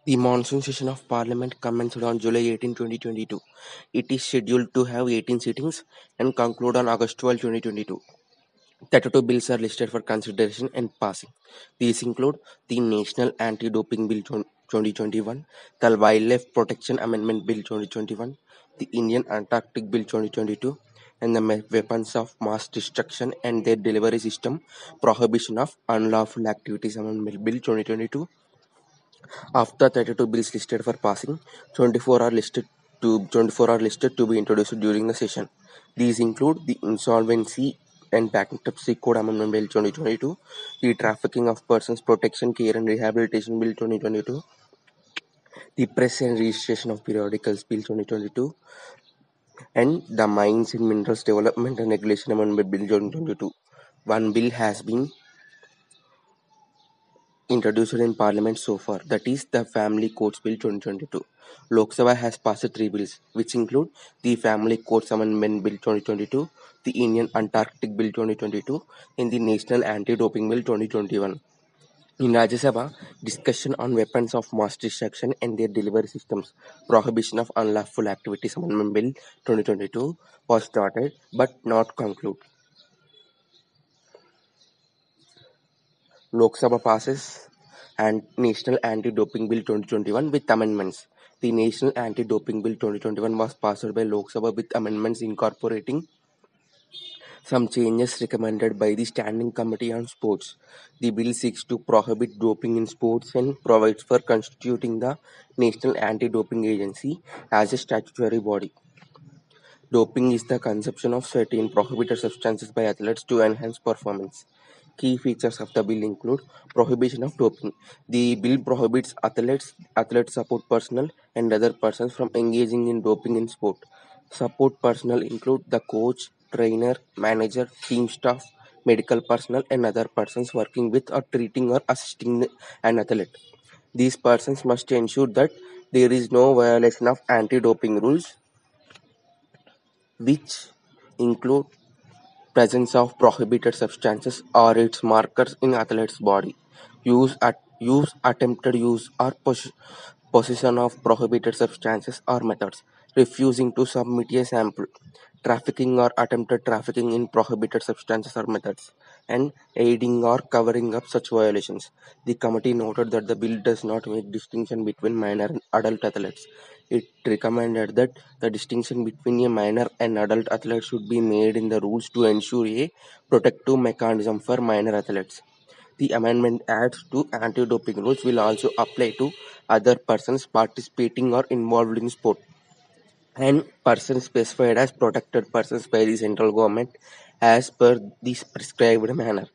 The monsoon session of Parliament commenced on July 18, 2022. It is scheduled to have 18 sittings and conclude on August 12, 2022. 32 bills are listed for consideration and passing. These include the National Anti-Doping Bill 2021, the Wildlife Protection Amendment Bill 2021, the Indian Antarctic Bill 2022, and the Weapons of Mass Destruction and Their Delivery System Prohibition of Unlawful Activities Amendment Bill 2022. Of the 32 bills listed for passing, 24 are listed to be introduced during the session. These include the Insolvency and Bankruptcy Code Amendment Bill 2022, the Trafficking of Persons Protection, Care and Rehabilitation Bill 2022, the Press and Registration of Periodicals Bill 2022, and the Mines and Minerals Development and Regulation Amendment Bill 2022. One bill has been introduced in Parliament so far, that is the Family Courts Bill 2022. Lok Sabha has passed 3 bills, which include the Family Courts Amendment Bill 2022, the Indian Antarctic Bill 2022, and the National Anti-Doping Bill 2021. In Rajya Sabha, discussion on weapons of mass destruction and their delivery systems, Prohibition of Unlawful Activities Amendment Bill 2022 was started but not concluded. Lok Sabha passes and National Anti-Doping Bill 2021 with amendments. The National Anti-Doping Bill 2021 was passed by Lok Sabha with amendments incorporating some changes recommended by the Standing Committee on Sports. The bill seeks to prohibit doping in sports and provides for constituting the National Anti-Doping Agency as a statutory body. Doping is the consumption of certain prohibited substances by athletes to enhance performance. Key features of the bill include prohibition of doping. The bill prohibits athlete support personnel, and other persons from engaging in doping in sport. Support personnel include the coach, trainer, manager, team staff, medical personnel, and other persons working with or treating or assisting an athlete. These persons must ensure that there is no violation of anti-doping rules, which include presence of prohibited substances or its markers in athlete's body, attempted use or possession of prohibited substances or methods, refusing to submit a sample, trafficking or attempted trafficking in prohibited substances or methods, and aiding or covering up such violations. The committee noted that the bill does not make distinction between minor and adult athletes. It recommended that the distinction between a minor and adult athlete should be made in the rules to ensure a protective mechanism for minor athletes. The amendment adds to anti-doping rules will also apply to other persons participating or involved in sport and persons specified as protected persons by the central government as per the prescribed manner.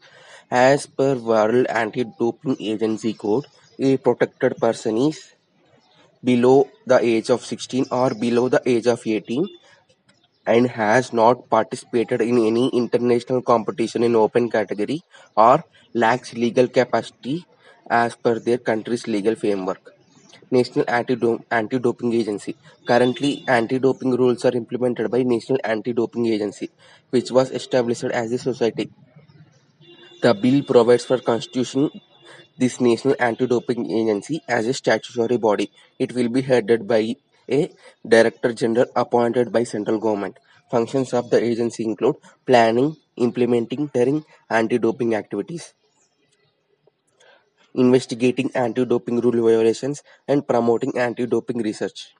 As per World Anti-Doping Agency Code, a protected person is below the age of 16 or below the age of 18 and has not participated in any international competition in open category or lacks legal capacity as per their country's legal framework. National Anti-Doping Agency. Currently, anti-doping rules are implemented by National Anti-Doping Agency, which was established as a society. The bill provides for constitution this National Anti-Doping Agency as a statutory body. It will be headed by a Director General appointed by central government. Functions of the agency include planning, implementing, monitoring anti-doping activities, investigating anti-doping rule violations, and promoting anti-doping research.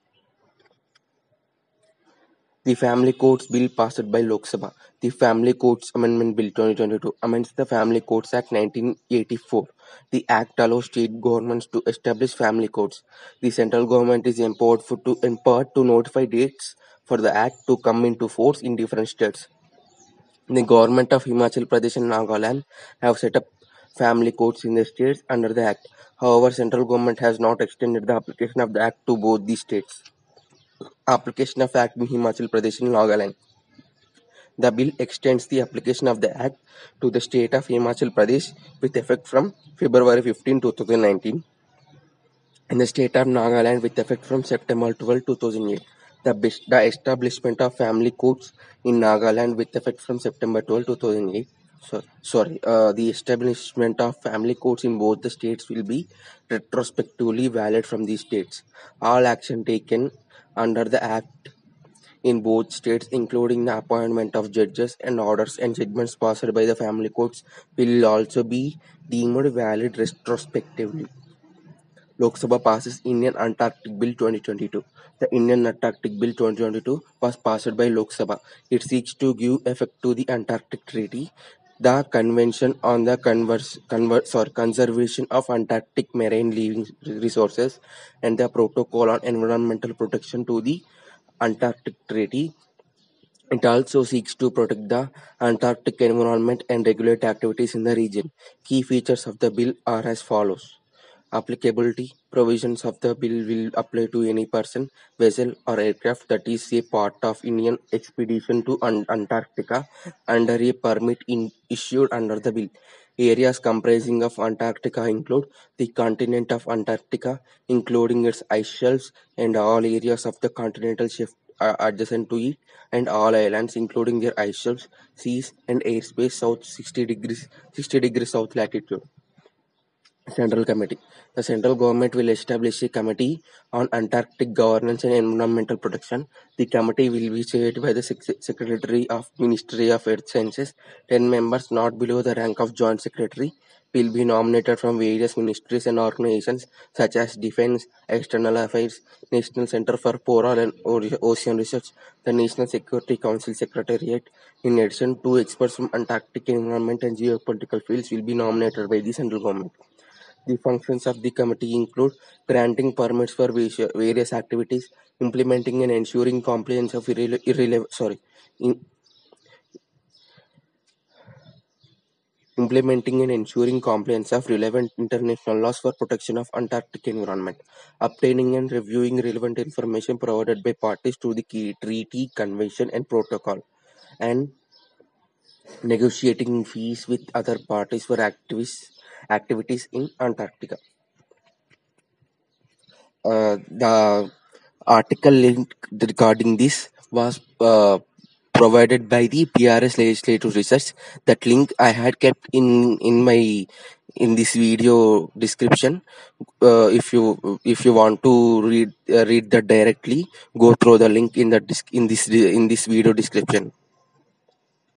The Family Courts Bill passed by Lok Sabha. The Family Courts Amendment Bill 2022 amends the Family Courts Act 1984. The Act allows state governments to establish family courts. The central government is empowered to notify dates for the Act to come into force in different states. The government of Himachal Pradesh and Nagaland have set up family courts in the states under the Act. However, central government has not extended the application of the Act to both these states. Application of Act in Himachal Pradesh and Nagaland. The bill extends the application of the Act to the state of Himachal Pradesh with effect from February 15, 2019 and the state of Nagaland with effect from September 12, 2008. The establishment of family courts in Nagaland with effect from September 12, 2008 The establishment of family courts in both the states will be retrospectively valid from these states. All action taken under the Act in both states, including the appointment of judges and orders and judgments passed by the family courts, will also be deemed valid retrospectively. Lok Sabha passes Indian Antarctic Bill 2022. The Indian Antarctic Bill 2022 was passed by Lok Sabha. It seeks to give effect to the Antarctic Treaty, the Convention on the Conservation of Antarctic Marine Living Resources, and the Protocol on Environmental Protection to the Antarctic Treaty. It also seeks to protect the Antarctic environment and regulate activities in the region. Key features of the bill are as follows. Applicability provisions of the bill will apply to any person, vessel, or aircraft that is a part of Indian expedition to Antarctica under a permit issued under the bill. Areas comprising of Antarctica include the continent of Antarctica, including its ice shelves and all areas of the continental shelf adjacent to it, and all islands, including their ice shelves, seas, and airspace south 60 degrees south latitude. Central Committee. The central government will establish a committee on Antarctic governance and environmental protection. The committee will be chaired by the Secretary of Ministry of Earth Sciences. 10 members, not below the rank of Joint Secretary, will be nominated from various ministries and organizations such as Defense, External Affairs, National Center for Polar and Ocean Research, the National Security Council Secretariat. In addition, two experts from Antarctic environment and geopolitical fields will be nominated by the central government. The functions of the committee include granting permits for various activities, implementing and ensuring compliance of in- implementing and ensuring compliance of relevant international laws for protection of Antarctic environment, obtaining and reviewing relevant information provided by parties to the key treaty, convention, and protocol, and negotiating fees with other parties for activities in Antarctica. The article link regarding this was provided by the PRS Legislative Research. That link I had kept in this video description. If you want to read that directly, go through the link in this video description.